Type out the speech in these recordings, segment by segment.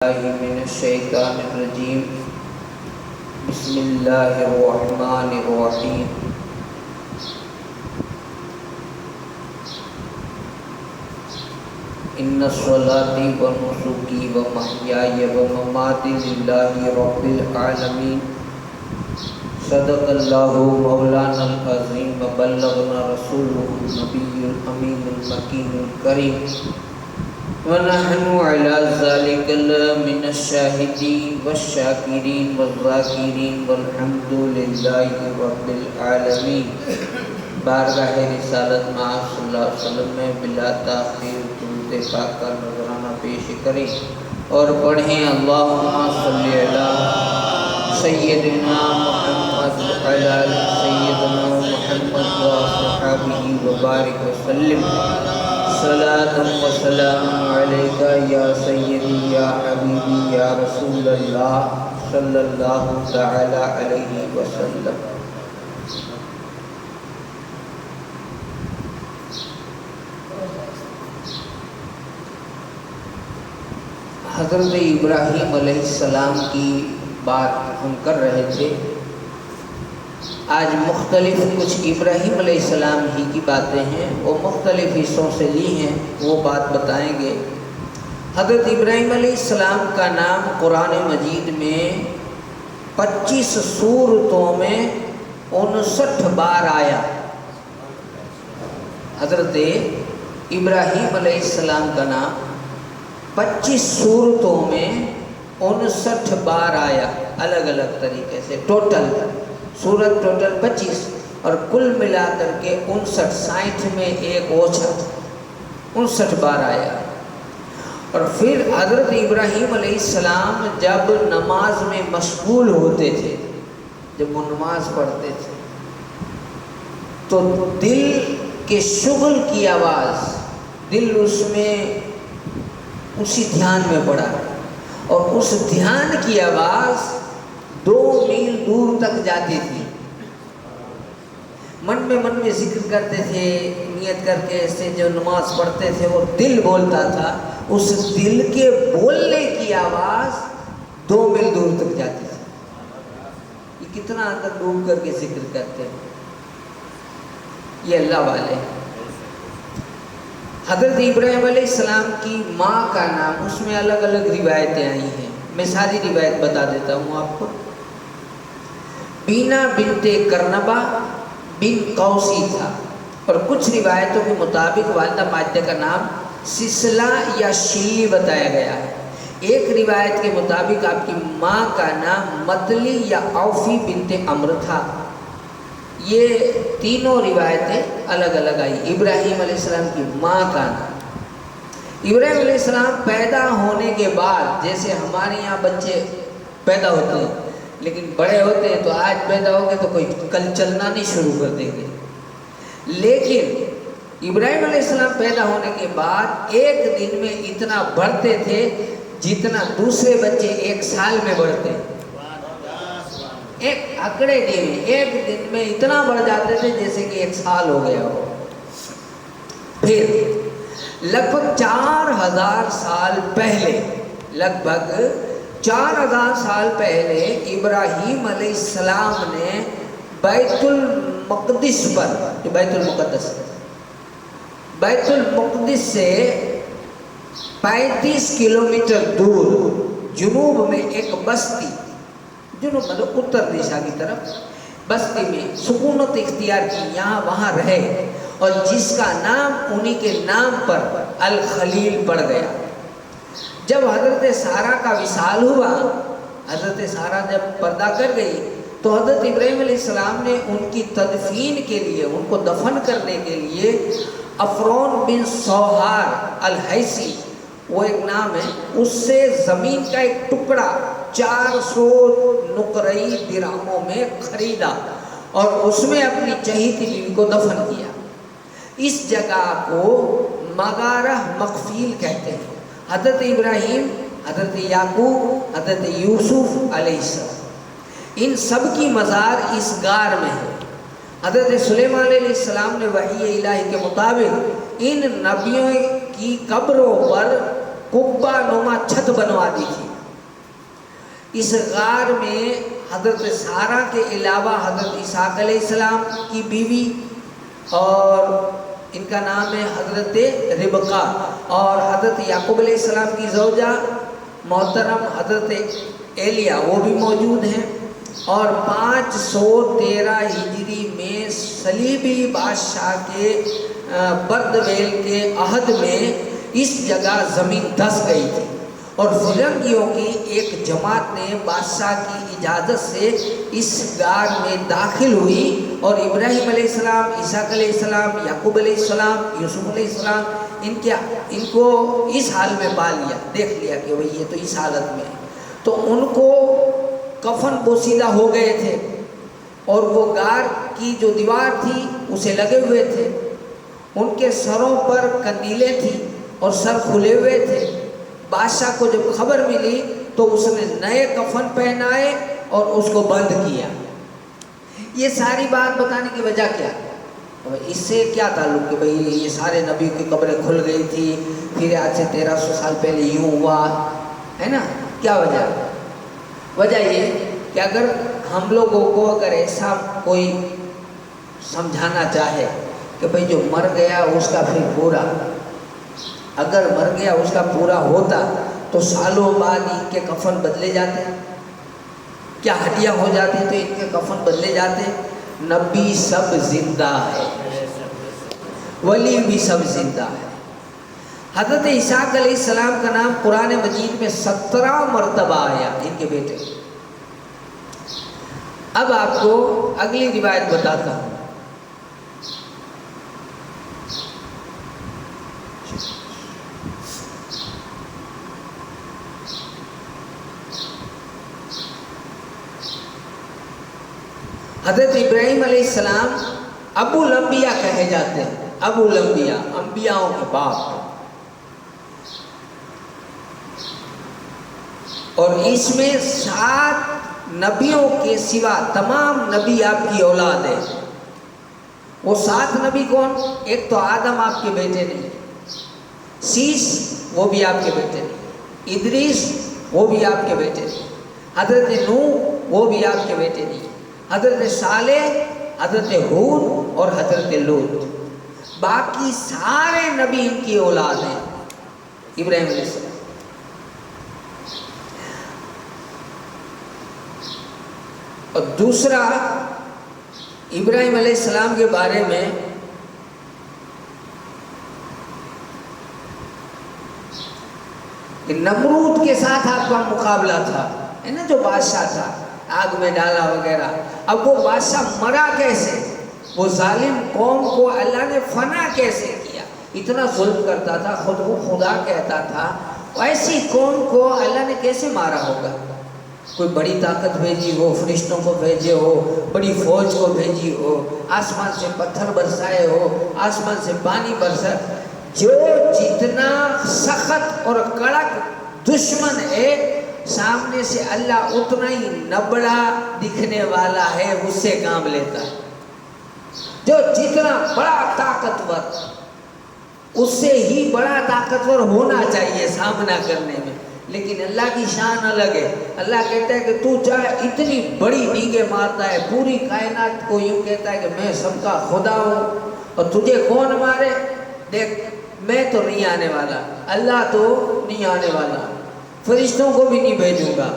من الشیطان الرجیم بسم اللہ الرحمن الرحیم ان صلاتي ونسكي ومحياي ومماتي لله رب العالمین صدق اللہ مولانا العظیم وبلغنا رسوله النبی الامین المکین الکریم ونحن على ذلك من الشاهدين والشاكرين والذاكرين والحمد لله رب العالمين بارگاہ رسالت مآب صلی اللہ علیہ وسلم میں بلا تاخیر درود پاک کا نذرانہ پیش کریں اور پڑھیں اللہم صلی علی سیدنا محمد علی سیدنا محمد و صحابہ وبارک وسلم صلاة و سلام علیکہ یا سیدی یا حبیبی یا رسول اللہ صلی اللہ تعالی علیہ وسلم۔ حضرت ابراہیم علیہ السلام کی بات ہم کر رہے تھے۔ آج مختلف کچھ ابراہیم علیہ السلام ہی کی باتیں ہیں، وہ مختلف حصوں سے لی ہیں، وہ بات بتائیں گے۔ حضرت ابراہیم علیہ السلام کا نام قرآن مجید میں 25 سورتوں میں 59 بار آیا۔ حضرت ابراہیم علیہ السلام کا نام 25 سورتوں میں 59 بار آیا، الگ الگ طریقے سے۔ ٹوٹل سورت ٹوٹل 25 اور کل ملا کر کے 59، 60 میں ایک اوچھا 59 بار آیا۔ اور پھر حضرت ابراہیم علیہ السلام جب نماز میں مشغول ہوتے تھے، جب وہ نماز پڑھتے تھے تو دل کے شغل کی آواز، دل اس میں اسی دھیان میں پڑا اور اس دھیان کی آواز 2 میل دور تک جاتی تھی۔ من میں ذکر کرتے تھے، نیت کر کے ایسے جو نماز پڑھتے تھے وہ دل بولتا تھا، اس دل کے بولنے کی آواز 2 میل دور تک جاتی تھی۔ یہ کتنا اندر ڈوب کر کے ذکر کرتے ہیں، یہ اللہ والے۔ حضرت ابراہیم علیہ السلام کی ماں کا نام، اس میں الگ الگ روایتیں آئی ہیں، میں ساری روایت بتا دیتا ہوں آپ کو۔ بینا بنت کرنبا بن قوسی تھا، اور کچھ روایتوں کے مطابق والدہ ماجدہ کا نام سسلا یا شلی بتایا گیا ہے۔ ایک روایت کے مطابق آپ کی ماں کا نام مطلی یا اوفی بنت عمرو تھا۔ یہ تینوں روایتیں الگ الگ آئی۔ ابراہیم علیہ السلام کی ماں کا نام، ابراہیم علیہ السلام پیدا ہونے کے بعد، جیسے ہمارے یہاں بچے پیدا ہوتے ہیں لیکن بڑے ہوتے ہیں تو آج پیدا ہو گئے تو کوئی کل چلنا نہیں شروع کر دیں گے، لیکن ابراہیم علیہ السلام پیدا ہونے کے بعد ایک دن میں اتنا بڑھتے تھے جتنا دوسرے بچے 1 سال میں بڑھتے ہیں۔ ایک اکڑے دن میں، ایک دن میں اتنا بڑھ جاتے تھے جیسے کہ 1 سال ہو گیا ہو۔ پھر لگ بھگ 4000 سال پہلے، لگ بھگ 4000 سال پہلے ابراہیم علیہ السلام نے بیت المقدس پر، بیت المقدس، بیت المقدس سے 35 کلومیٹر دور جنوب میں ایک بستی، جنوب مطلب اتر دشا کی طرف، بستی میں سکونت اختیار کی، یہاں وہاں رہے، اور جس کا نام انہی کے نام پر الخلیل پڑ گیا۔ جب حضرت سارہ کا وصال ہوا، حضرت سارہ جب پردہ کر گئی تو حضرت ابراہیم علیہ السلام نے ان کی تدفین کے لیے، ان کو دفن کرنے کے لیے افرون بن سوہار الحیسی، وہ ایک نام ہے، اس سے زمین کا ایک ٹکڑا 400 نقرئی درہموں میں خریدا اور اس میں اپنی چہیتی بیوی کو دفن کیا۔ اس جگہ کو مغارہ مقفیل کہتے ہیں۔ حضرت ابراہیم، حضرت یعقوب، حضرت یوسف علیہ السلام، ان سب کی مزار اس غار میں ہے۔ حضرت سلیمان علیہ السلام نے وحی الہی کے مطابق ان نبیوں کی قبروں پر قبہ نما چھت بنوا دی تھی۔ اس غار میں حضرت سارہ کے علاوہ حضرت اسحاق علیہ السلام کی بیوی اور ان کا نام ہے حضرت ربقہ، اور حضرت یعقوب علیہ السلام کی زوجہ محترم حضرت ایلیا وہ بھی موجود ہیں، اور 513 ہجری میں صلیبی بادشاہ کے بردویل کے عہد میں اس جگہ زمین دھس گئی تھی، اور فرنگیوں کی ایک جماعت نے بادشاہ کی اجازت سے اس غار میں داخل ہوئی، اور ابراہیم علیہ السلام، اسحاق علیہ السلام، یعقوب علیہ السلام، یوسف علیہ السلام ان کو اس حال میں پا لیا، دیکھ لیا کہ بھئی یہ تو اس حالت میں ہے، تو ان کو کفن پوشیدہ ہو گئے تھے، اور وہ غار کی جو دیوار تھی اسے لگے ہوئے تھے، ان کے سروں پر قندیلیں تھیں اور سر کھلے ہوئے تھے۔ بادشاہ کو جب خبر ملی تو اس نے نئے کفن پہنائے اور اس کو بند کیا۔ یہ ساری بات بتانے کی وجہ کیا؟ اس سے کیا تعلق کہ بھئی یہ سارے نبیوں کی قبریں کھل گئی تھی، پھر آج سے 1300 سال پہلے یوں ہوا ہے نا؟ کیا وجہ؟ وجہ یہ کہ اگر ہم لوگوں کو اگر ایسا کوئی سمجھانا چاہے کہ بھئی جو مر گیا اس کا پھر پورا، اگر مر گیا اس کا پورا ہوتا تو سالوں بعد ان کے کفن بدلے جاتے، کیا ہڈیاں ہو جاتی تو ان کے کفن بدلے جاتے؟ نبی سب زندہ ہے، ولی بھی سب زندہ ہے۔ حضرت اسحاق علیہ السلام کا نام قرآن مجید میں 17 مرتبہ آیا، ان کے بیٹے۔ اب آپ کو اگلی روایت بتاتا ہوں۔ حضرت ابراہیم علیہ السلام ابو الانبیاء کہے جاتے ہیں، ابو الانبیاء، انبیاؤں کے باپ، اور اس میں 7 نبیوں کے سوا تمام نبی آپ کی اولاد ہے۔ وہ 7 نبی کون؟ ایک تو آدم آپ کے بیٹے نہیں، سیس وہ بھی آپ کے بیٹے نہیں، ادریس وہ بھی آپ کے بیٹے نہیں، حضرت نوح وہ بھی آپ کے بیٹے نہیں، حضرت صالح، حضرت ہود اور حضرت لوط، باقی سارے نبی ان کی اولاد ہیں، ابراہیم علیہ السلام۔ اور دوسرا ابراہیم علیہ السلام کے بارے میں کہ نمرود کے ساتھ آپ کا مقابلہ تھا، ہے نا، جو بادشاہ تھا، آگ میں ڈالا وغیرہ۔ اب وہ بادشاہ مرا کیسے؟ وہ ظالم قوم کو اللہ نے فنا کیسے کیا؟ اتنا ظلم کرتا تھا، خود کو خدا کہتا تھا، ایسی قوم کو اللہ نے کیسے مارا ہوگا؟ کوئی بڑی طاقت بھیجی ہو، فرشتوں کو بھیجے ہو، بڑی فوج کو بھیجی ہو، آسمان سے پتھر برسائے ہو، آسمان سے پانی برسائے۔ جو جتنا سخت اور کڑک دشمن ہے، سامنے سے اللہ اتنا ہی نبڑا دکھنے والا ہے، اس سے کام لیتا ہے۔ جو جتنا بڑا طاقتور، اس سے ہی بڑا طاقتور ہونا چاہیے سامنا کرنے میں، لیکن اللہ کی شان الگ ہے۔ اللہ کہتا ہے کہ تو چاہے اتنی بڑی ڈیگیں مارتا ہے، پوری کائنات کو یوں کہتا ہے کہ میں سب کا خدا ہوں، اور تجھے کون مارے؟ دیکھ، میں تو نہیں آنے والا، اللہ تو نہیں آنے والا، فرشتوں کو بھی نہیں بھیجوں گا،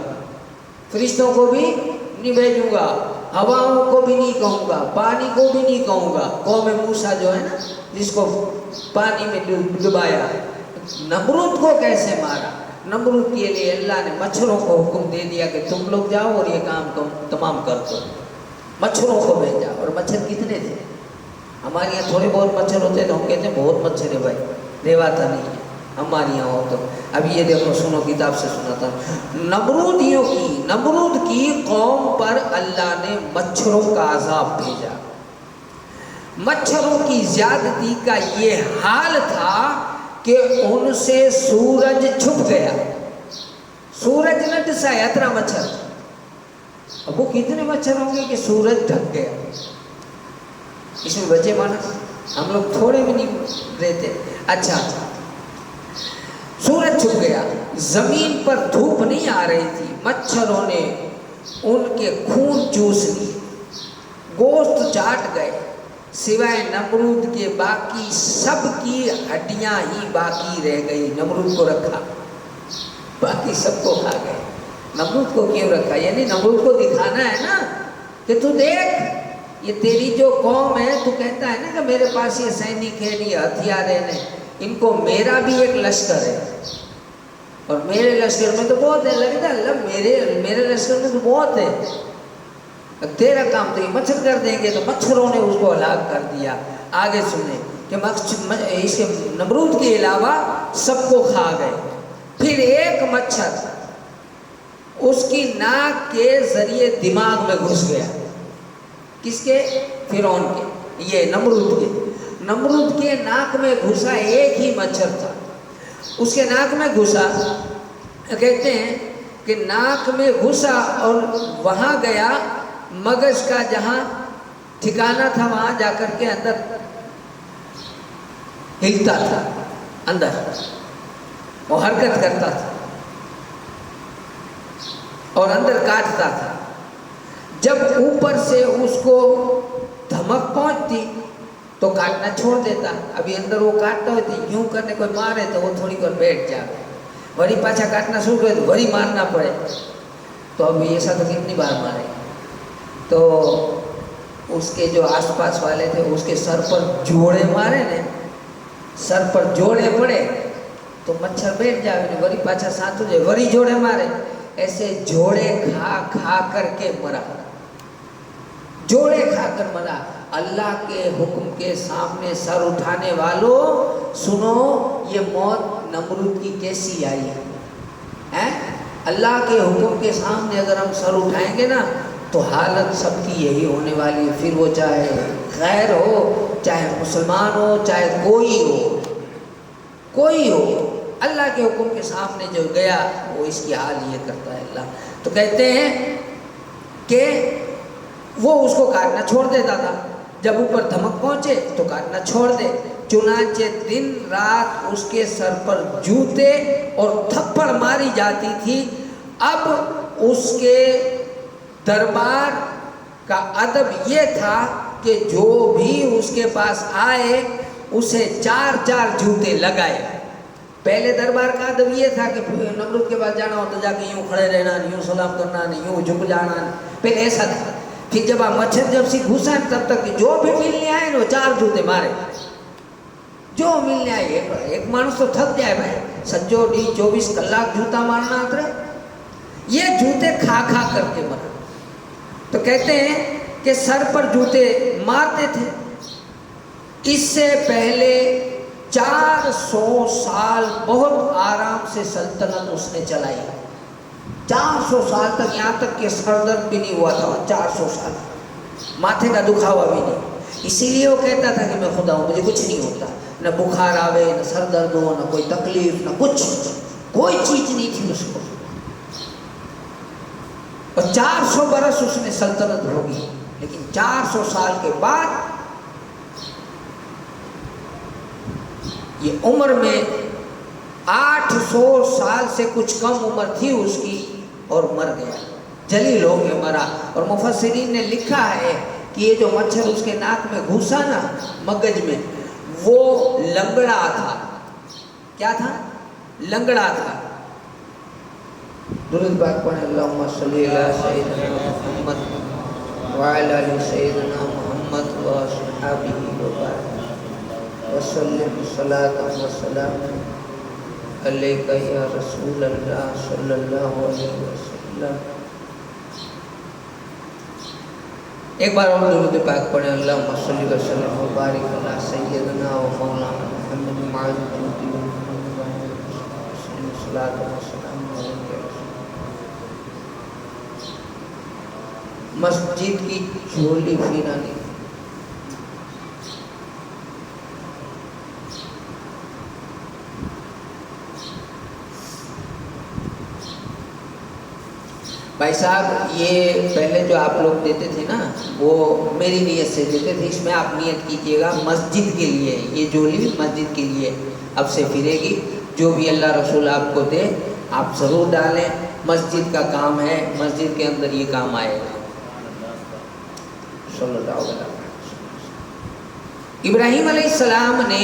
فرشتوں کو بھی نہیں بھیجوں گا، ہواؤں کو بھی نہیں کہوں گا، پانی کو بھی نہیں کہوں گا۔ قوم موسیٰ جو ہے نا، جس کو پانی میں ڈبایا، نمرود کو کیسے مارا؟ نمرود کے لیے اللہ نے مچھروں کو حکم دے دیا کہ تم لوگ جاؤ اور یہ کام تمام کر دو، مچھروں کو بھیجا۔ اور مچھر کتنے تھے؟ ہمارے یہاں تھوڑے بہت مچھر ہوتے تو ہم کہتے ہیں بہت مچھر ہے بھائی، ریواتا نہیں ہے ہمارے یہاں ہو تو۔ اب یہ دیکھو، سنو، کتاب سے سناتا ہوں۔ نمرود کی قوم پر اللہ نے مچھروں کا عذاب بھیجا۔ مچھروں کی زیادتی کا یہ حال تھا کہ ان سے سورج چھپ گیا، سورج نہ ڈسایا، اتنا مچھر۔ اب وہ کتنے مچھر ہوں گے کہ سورج ڈھک گیا؟ اس میں بچے مانس ہم لوگ تھوڑے بھی نہیں رہتے۔ اچھا، سورج چھپ گیا، زمین پر دھوپ نہیں آ رہی تھی، مچھروں نے ان کے خون چوس لی، گوشت چاٹ گئے، سوائے نمرود کے باقی سب کی ہڈیاں ہی باقی رہ گئی۔ نمرود کو رکھا، باقی سب کو کھا گئے۔ نمرود کو کیوں رکھا؟ یعنی نمرود کو دکھانا ہے نا کہ تو دیکھ، یہ تیری جو قوم ہے، تو کہتا ہے نا کہ میرے پاس یہ سینک ہے، یہ ہتھیار ہے، ان کو میرا بھی ایک لشکر ہے، اور میرے لشکر میں تو بہت ہے، لگتا ہے میرے لشکر میں تو بہت ہے، تیرا کام تو یہ مچھر کر دیں گے۔ تو مچھروں نے اس کو ہلاک کر دیا۔ آگے سنیں کہ اس کے نمرود کے علاوہ سب کو کھا گئے۔ پھر ایک مچھر اس کی ناک کے ذریعے دماغ میں گھس گیا۔ کس کے؟ فرعون کے، یہ نمرود کے۔ نمرود کے ناک میں گھسا، ایک ہی مچھر تھا، اس کے ناک میں گھسا، کہتے ہیں کہ ناک میں گھسا اور وہاں گیا، مغز کا جہاں ٹھکانہ تھا وہاں جا کر کے اندر ہلتا تھا، اندر وہ حرکت کرتا تھا اور اندر کاٹتا تھا۔ جب اوپر سے اس کو دھمک پہنچتی تو کاٹنا چھوڑ دیتا، ابھی اندر وہ کاٹتا ہوتی، یوں کرنے کوئی مارے تو وہ تھوڑی دیر بیٹھ جائے، وری پاچھا کاٹنا شروع کرے تو وری مارنا پڑے۔ تو اب ایسا تو کتنی بار مارے؟ تو اس کے جو آس پاس والے تھے اس کے سر پر جوڑے مارے نے، سر پر جوڑے پڑے تو مچھر بیٹھ جائے، وری پاچھا ساتھ ہو جائے، وری جوڑے مارے، ایسے جوڑے کھا کھا کر کے مرا، جوڑے کھا کر مرا۔ اللہ کے حکم کے سامنے سر اٹھانے والوں سنو، یہ موت نمرود کی کیسی آئی ہے؟ اللہ کے حکم کے سامنے اگر ہم سر اٹھائیں گے نا تو حالت سب کی یہی ہونے والی ہے، پھر وہ چاہے غیر ہو، چاہے مسلمان ہو، چاہے کوئی ہو، اللہ کے حکم کے سامنے جو گیا وہ اس کی حال یہ کرتا ہے اللہ۔ تو کہتے ہیں کہ وہ اس کو کاٹنا چھوڑ دیتا تھا، جب اوپر دھمک پہنچے تو کاٹنا چھوڑ دے، چنانچہ دن رات اس کے سر پر جوتے اور تھپڑ ماری جاتی تھی۔ اب اس کے دربار کا ادب یہ تھا کہ جو بھی اس کے پاس آئے اسے 4 جوتے لگائے۔ پہلے دربار کا ادب یہ تھا کہ نمرود کے پاس جانا ہو تو جا کے یوں کھڑے رہنا، یوں سلام کرنا نہیں، یوں جھک جانا، پھر ایسا تھا۔ پھر جب مچھر جب سے گھسا تب تک جو بھی ملنے آئے نا 4 جوتے مارے، جو ملنے آئے۔ ایک مانس تو تھک جائے بھائی، سجو ڈی 24 کلاک جوتا مارنا اترے، یہ جوتے کھا کھا کر کے مرا۔ تو کہتے ہیں کہ سر پر جوتے مارتے تھے۔ اس سے پہلے 400 سال بہت آرام سے سلطنت اس نے چلائی، 400 سال تک، یہاں تک کہ سر درد بھی نہیں ہوا تھا، 400 سال ماتھے کا دکھاوا بھی نہیں۔ اسی لیے وہ کہتا تھا کہ میں خدا ہوں، مجھے کچھ نہیں ہوتا، نہ بخار آوے، نہ سر درد ہو، نہ کوئی تکلیف، نہ کچھ، کوئی چیز نہیں تھی اس کو۔ اور 400 برس اس نے سلطنت ہوگی، لیکن 400 سال کے بعد یہ عمر میں 800 سال سے کچھ کم عمر تھی اس کی اور مر گیا، جلیل ہو کے مرا۔ اور مفسرین نے لکھا ہے کہ یہ جو مچھر اس کے ناک میں گھسا نا مگج میں، وہ لنگڑا تھا۔ کیا تھا؟ لنگڑا تھا۔ درود پاک پڑھیں، اللہم صلی علی سیدنا محمد وعلی آل سیدنا محمد واصحابہ وبارک وسلم صلاۃ وسلام علیک یا رسول اللہ صلی اللہ علیہ وسلم۔ ایک بار اور درود پاک پڑھیں، اللہم صلی وسلم وبارک علی سیدنا و مولانا محمد معاذ صلاۃ وسلام علیک۔ مسجد کی چولی پھرانی، بھائی صاحب یہ پہلے جو آپ لوگ دیتے تھے نا وہ میری نیت سے دیتے تھے، اس میں آپ نیت کیجئے گا مسجد کے لیے، یہ جولی مسجد کے لیے اب سے پھرے گی، جو بھی اللہ رسول آپ کو دے آپ ضرور ڈالیں، مسجد کا کام ہے، مسجد کے اندر یہ کام آئے گا۔ صلی اللہ علیہ وسلم۔ ابراہیم علیہ السلام نے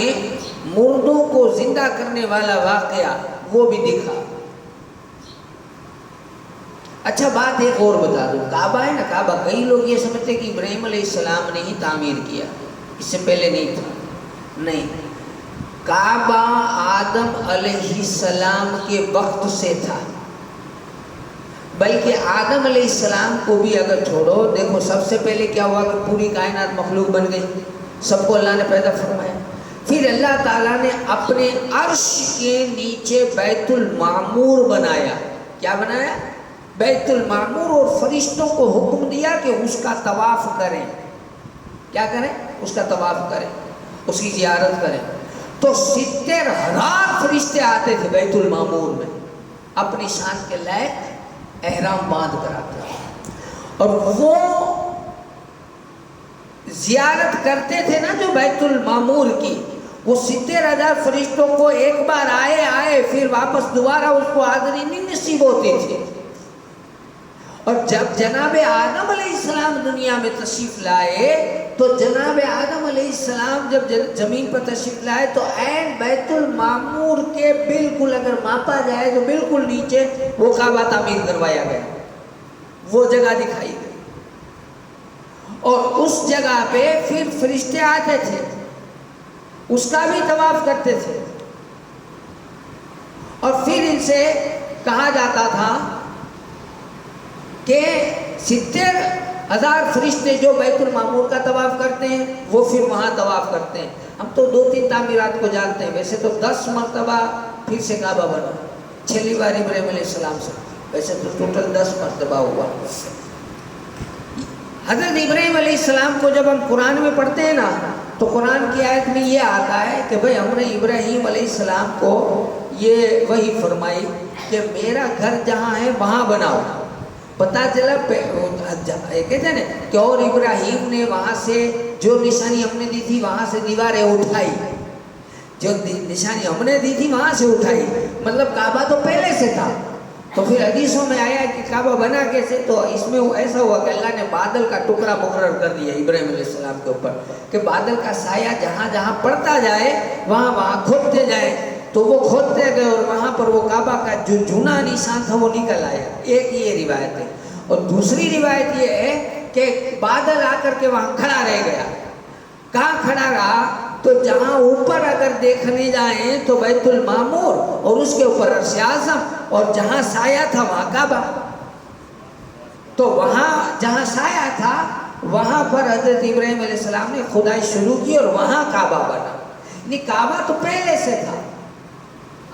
مردوں کو زندہ کرنے والا واقعہ وہ بھی دکھا۔ اچھا بات ایک اور بتا دوں، کعبہ ہے نا، کعبہ کئی لوگ یہ سمجھتے کہ ابراہیم علیہ السلام نے ہی تعمیر کیا، اس سے پہلے نہیں تھا۔ نہیں، کعبہ آدم علیہ السلام کے وقت سے تھا، بلکہ آدم علیہ السلام کو بھی اگر چھوڑو، دیکھو سب سے پہلے کیا ہوا کہ پوری کائنات مخلوق بن گئی، سب کو اللہ نے پیدا فرمایا۔ پھر اللہ تعالیٰ نے اپنے عرش کے نیچے بیت المعمور بنایا۔ کیا بنایا؟ بیت المعمور، اور فرشتوں کو حکم دیا کہ اس کا طواف کریں۔ کیا کریں؟ اس کا طواف کریں، اس کی زیارت کریں۔ تو 70,000 فرشتے آتے تھے بیت المعمور میں، اپنی شان کے لائق احرام باندھ کر آتے تھے، اور وہ زیارت کرتے تھے نا جو بیت المعمور کی، وہ 70,000 فرشتوں کو ایک بار آئے پھر واپس دوبارہ اس کو حاضری نہیں نصیب ہوتی تھی۔ اور جب جناب آدم علیہ السلام دنیا میں تشریف لائے تو جناب آدم علیہ السلام جب زمین پر تشریف لائے تو عین بیت المعمور کے بالکل اگر ماپا جائے تو بالکل نیچے وہ کعبہ تعمیر کروایا گیا، وہ جگہ دکھائی گئی، اور اس جگہ پہ پھر فرشتے آتے تھے، اس کا بھی طواف کرتے تھے، اور پھر ان سے کہا جاتا تھا کہ 70,000 فرشتے جو بیت المعمور کا طواف کرتے ہیں وہ پھر وہاں طواف کرتے ہیں۔ ہم تو 2-3 تعمیرات کو جانتے ہیں، ویسے تو 10 مرتبہ پھر سے کعبہ بنا، چھلی بار ابراہیم علیہ السلام سے، ویسے تو ٹوٹل 10 مرتبہ ہوا۔ حضرت ابراہیم علیہ السلام کو جب ہم قرآن میں پڑھتے ہیں نا تو قرآن کی آیت میں یہ آتا ہے کہ بھئی ہم نے ابراہیم علیہ السلام کو یہ وحی فرمائی کہ میرا گھر جہاں ہے وہاں بناؤ۔ پتہ چلا کہتے ہیں نا کہ اور ابراہیم نے وہاں سے جو نشانی ہم نے دی تھی وہاں سے دیواریں اٹھائی، جو نشانی ہم نے دی تھی وہاں سے اٹھائی، مطلب کعبہ تو پہلے سے تھا۔ تو پھر حدیثوں میں آیا کہ کعبہ بنا کیسے، تو اس میں ایسا ہوا کہ اللہ نے بادل کا ٹکڑا مقرر کر دیا ابراہیم علیہ السلام کے اوپر کہ بادل کا سایہ جہاں جہاں پڑتا جائے وہاں وہاں کھودتے جائے، تو وہ کھودتے گئے اور وہاں پر وہ کعبہ کا جو جونا نشان تھا وہ نکل آیا۔ ایک یہ روایت ہے، اور دوسری روایت یہ ہے کہ بادل آ کر کے وہاں کھڑا رہ گیا۔ کہاں کھڑا رہا؟ تو جہاں اوپر اگر دیکھنے جائیں تو بیت المعمور اور اس کے اوپر عرش اعظم، اور جہاں سایہ تھا وہاں کعبہ۔ تو وہاں جہاں سایہ تھا وہاں پر حضرت ابراہیم علیہ السلام نے کھدائی شروع کی اور وہاں کعبہ بنا۔ یعنی کعبہ تو پہلے سے تھا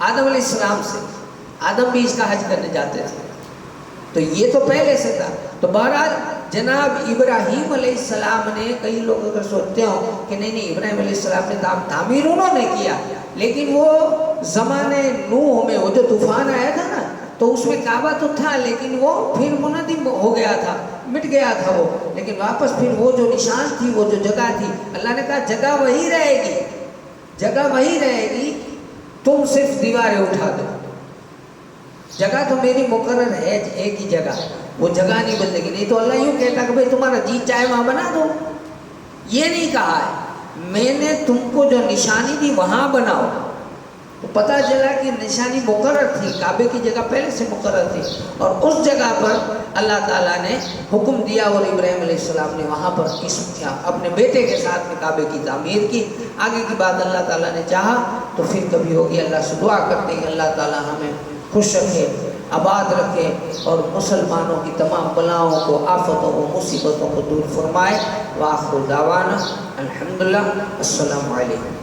آدم علیہ السلام سے، آدم بھی اس کا حج کرنے جاتے تھے، تو یہ تو پہلے سے تھا۔ تو بہرحال جناب ابراہیم علیہ السلام نے، کئی لوگ اگر سوچتے ہوں کہ نہیں ابراہیم علیہ السلام نے تعمیر انہوں نے کیا، لیکن وہ زمانے نوح میں وہ جو طوفان آیا تھا نا تو اس میں کعبہ تو تھا لیکن وہ پھر منہدم ہو گیا تھا، مٹ گیا تھا وہ، لیکن واپس پھر وہ جو نشان تھی، وہ جو جگہ تھی، اللہ نے کہا جگہ وہی رہے گی، جگہ وہی رہے گی، تم صرف دیواریں اٹھا دو، جگہ تو میری مقرر ہے ایک ہی جگہ، وہ جگہ نہیں بدلے گی۔ نہیں تو اللہ یوں کہتا کہ بھئی تمہارا جی چاہے وہاں بنا دو، یہ نہیں کہا ہے، میں نے تم کو جو نشانی دی وہاں بناؤ۔ تو پتہ چلا کہ نشانی مقرر تھی، کعبے کی جگہ پہلے سے مقرر تھی، اور اس جگہ پر اللہ تعالیٰ نے حکم دیا اور ابراہیم علیہ السلام نے وہاں پر اپنے بیٹے کے ساتھ میں کعبے کی تعمیر کی۔ آگے کی بات اللہ تعالیٰ نے چاہا تو پھر کبھی ہوگی، اللہ سے دعا کرتے ہیں اللہ تعالیٰ ہمیں خوش رکھے، آباد رکھے، اور مسلمانوں کی تمام بلاؤں کو، آفتوں کو، مصیبتوں کو دور فرمائے۔ وآخر دعوانا الحمدللہ، السلام علیکم۔